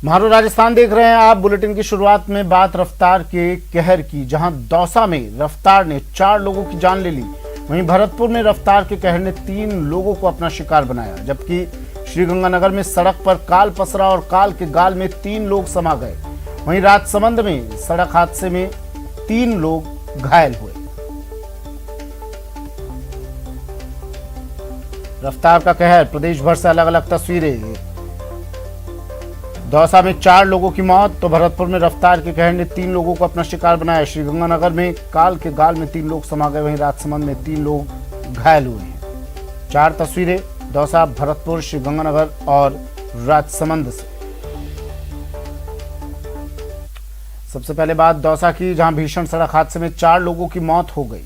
मारो राजस्थान देख रहे हैं आप। बुलेटिन की शुरुआत में बात रफ्तार के कहर की, जहां दौसा में रफ्तार ने 4 लोगों की जान ले ली। वहीं भरतपुर में रफ्तार के कहर ने 3 लोगों को अपना शिकार बनाया, जबकि श्रीगंगानगर में सड़क पर काल पसरा और काल के गाल में 3 लोग समा गए। वहीं राजसमंद में सड़क हादसे में 3 लोग घायल हुए। रफ्तार का कहर, प्रदेश भर से अलग अलग तस्वीरें। दौसा में 4 लोगों की मौत तो भरतपुर में रफ्तार के कहर ने 3 लोगों को अपना शिकार बनाया। श्रीगंगानगर में काल के गाल में 3 लोग समा गए। वहीं राजसमंद में 3 लोग घायल हुए हैं। 4 तस्वीरें दौसा, भरतपुर, श्रीगंगानगर और राजसमंद से। सबसे पहले बात दौसा की, जहां भीषण सड़क हादसे में 4 लोगों की मौत हो गई।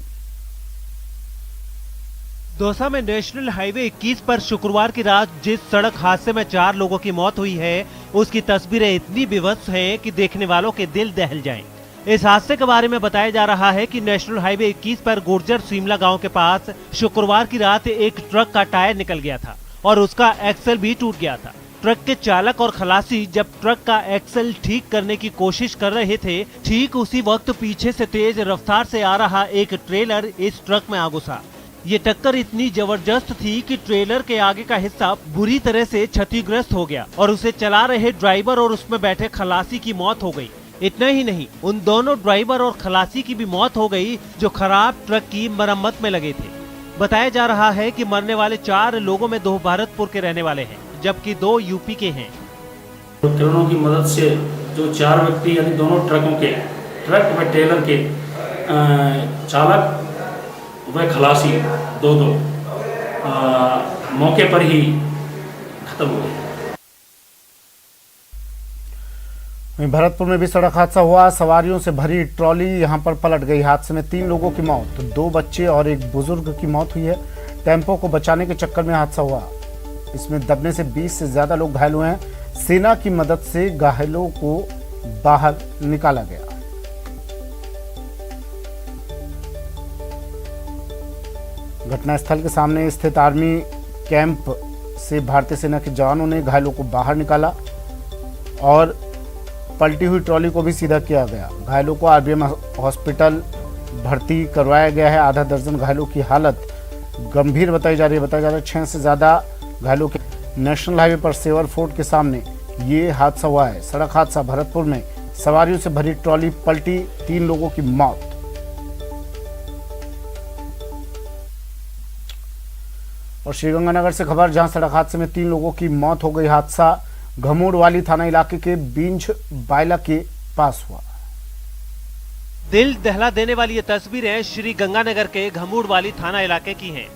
दौसा में नेशनल हाईवे 21 पर शुक्रवार की रात जिस सड़क हादसे में 4 लोगों की मौत हुई है, उसकी तस्वीरें इतनी विभत्स हैं कि देखने वालों के दिल दहल जाएं। इस हादसे के बारे में बताया जा रहा है कि नेशनल हाईवे 21 पर गुर्जर सीमला गांव के पास शुक्रवार की रात एक ट्रक का टायर निकल गया था और उसका एक्सल भी टूट गया था। ट्रक के चालक और खलासी जब ट्रक का एक्सल ठीक करने की कोशिश कर रहे थे, ठीक उसी वक्त पीछे से तेज रफ्तार से आ रहा एक ट्रेलर इस ट्रक में आ घुसा। ये टक्कर इतनी जबरदस्त थी कि ट्रेलर के आगे का हिस्सा बुरी तरह से क्षतिग्रस्त हो गया और उसे चला रहे ड्राइवर और उसमें बैठे खलासी की मौत हो गई। इतना ही नहीं, उन दोनों ड्राइवर और खलासी की भी मौत हो गई जो खराब ट्रक की मरम्मत में लगे थे। बताया जा रहा है कि मरने वाले 4 लोगों में 2 भरतपुर के रहने वाले हैं, जबकि 2 यूपी के हैं। उपकरणों की मदद से जो 4 व्यक्ति यानी दोनों ट्रकों के, ट्रक व ट्रेलर के चालक वह खलासी दो मौके पर ही खत्म हो गए। वहीं भरतपुर में भी सड़क हादसा हुआ। सवारियों से भरी ट्रॉली यहां पर पलट गई। हादसे में 3 लोगों की मौत, 2 बच्चे और एक बुजुर्ग की मौत हुई है। टेम्पो को बचाने के चक्कर में हादसा हुआ। इसमें दबने से 20 से ज्यादा लोग घायल हुए हैं। सेना की मदद से घायलों को बाहर निकाला गया। घटनास्थल के सामने स्थित आर्मी कैंप से भारतीय सेना के जवानों ने घायलों को बाहर निकाला और पलटी हुई ट्रॉली को भी सीधा किया गया। घायलों को आरबीएम हॉस्पिटल भर्ती करवाया गया है। आधा दर्जन घायलों की हालत गंभीर बताई जा रही है। 6 से ज्यादा घायलों के। नेशनल हाईवे पर सेवर फोर्ट के सामने ये हादसा हुआ है। सड़क हादसा भरतपुर में सवारियों से भरी ट्रॉली पलटी, 3 लोगों की मौत। और श्रीगंगानगर से खबर, जहां सड़क हादसे में 3 लोगों की मौत हो गई। हादसा घमूड़वाली थाना इलाके के बींझ बायला के पास हुआ। दिल दहला देने वाली ये तस्वीरें श्री गंगानगर के घमूड़वाली थाना इलाके की हैं।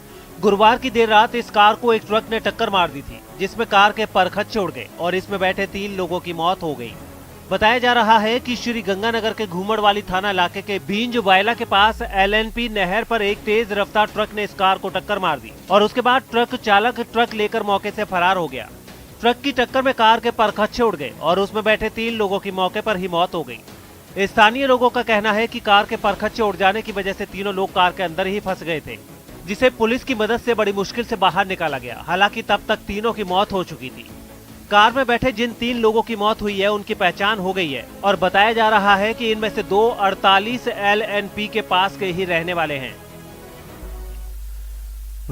गुरुवार की देर रात इस कार को एक ट्रक ने टक्कर मार दी थी, जिसमें कार के परखच्चे उड़ गए और इसमें बैठे 3 लोगों की मौत हो गई। बताया जा रहा है कि श्री गंगानगर के घूमड़वाली थाना इलाके के बींज बायला के पास एलएनपी नहर पर एक तेज रफ्तार ट्रक ने इस कार को टक्कर मार दी और उसके बाद ट्रक चालक ट्रक लेकर मौके से फरार हो गया। ट्रक की टक्कर में कार के परखच्चे उड़ गए और उसमें बैठे 3 लोगों की मौके पर ही मौत हो गई। स्थानीय लोगों का कहना है कि कार के परखच्चे उड़ जाने की वजह से तीनों लोग कार के अंदर ही फंस गए थे, जिसे पुलिस की मदद से बड़ी मुश्किल से बाहर निकाला गया। हालांकि तब तक तीनों की मौत हो चुकी थी। कार में बैठे जिन 3 लोगों की मौत हुई है, उनकी पहचान हो गई है और बताया जा रहा है कि इनमें से 2 48 एलएनपी के पास के ही रहने वाले हैं।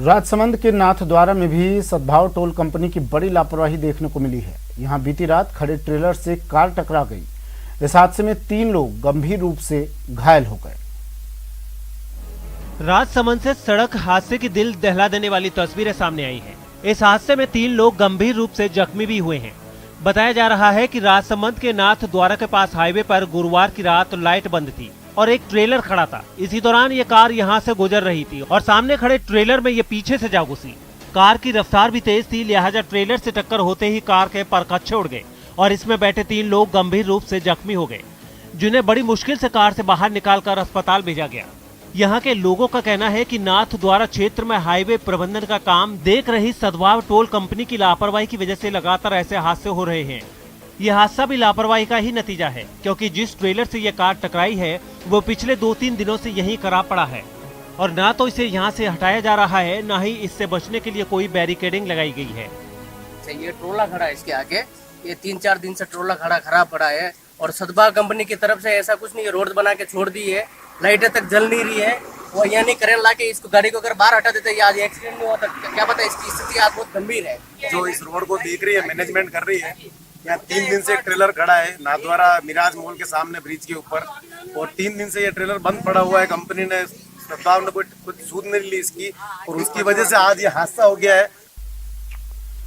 राजसमंद के नाथद्वारा में भी सद्भाव टोल कंपनी की बड़ी लापरवाही देखने को मिली है। यहां बीती रात खड़े ट्रेलर से कार टकरा गई। इस हादसे में 3 लोग गंभीर रूप से घायल हो गए। राजसमंद से सड़क हादसे की दिल दहला देने वाली तस्वीरें सामने आई हैं। इस हादसे में 3 लोग गंभीर रूप से जख्मी भी हुए हैं। बताया जा रहा है कि राजसमंद के नाथद्वारा के पास हाईवे पर गुरुवार की रात लाइट बंद थी और एक ट्रेलर खड़ा था। इसी दौरान ये कार यहां से गुजर रही थी और सामने खड़े ट्रेलर में ये पीछे से जा घुसी। कार की रफ्तार भी तेज थी, लिहाजा ट्रेलर से टक्कर होते ही कार के परखच्चे उड़ गए और इसमें बैठे 3 लोग गंभीर रूप से जख्मी हो गए, जिन्हें बड़ी मुश्किल से कार से बाहर निकालकर अस्पताल भेजा गया। यहाँ के लोगों का कहना है कि नाथद्वारा क्षेत्र में हाईवे प्रबंधन का काम देख रही सद्भाव टोल कंपनी की लापरवाही की वजह से लगातार ऐसे हादसे हो रहे हैं। यह हादसा भी लापरवाही का ही नतीजा है, क्योंकि जिस ट्रेलर से यह कार टकराई है वो पिछले 2-3 दिनों से यहीं खराब पड़ा है और ना तो इसे यहाँ से हटाया जा रहा है, ना ही इससे बचने के लिए कोई बैरिकेडिंग लगाई गई है। ये ट्रोला खड़ा है इसके आगे ये 3-4 दिन से ट्रोला खराब पड़ा है। और सदबा कंपनी की तरफ से ऐसा कुछ नहीं है, रोड बना के छोड़ दी है, लाइटें तक जल नहीं रही है। वो यानी करें ला के इसको गाड़ी को अगर बाहर हटा देते आज एक्सीडेंट नहीं होता, क्या पता। इसकी स्थिति आज बहुत गंभीर है। जो इस रोड को देख रही है, मैनेजमेंट कर रही है। यहाँ 3 दिन से एक ट्रेलर खड़ा है नाथद्वारा मिराज मॉल के सामने ब्रिज के ऊपर, और 3 दिन से ये ट्रेलर बंद पड़ा हुआ है। कंपनी ने सद्भाव ने कुछ सूद नहीं ली इसकी, और उसकी वजह से आज ये हादसा हो गया है।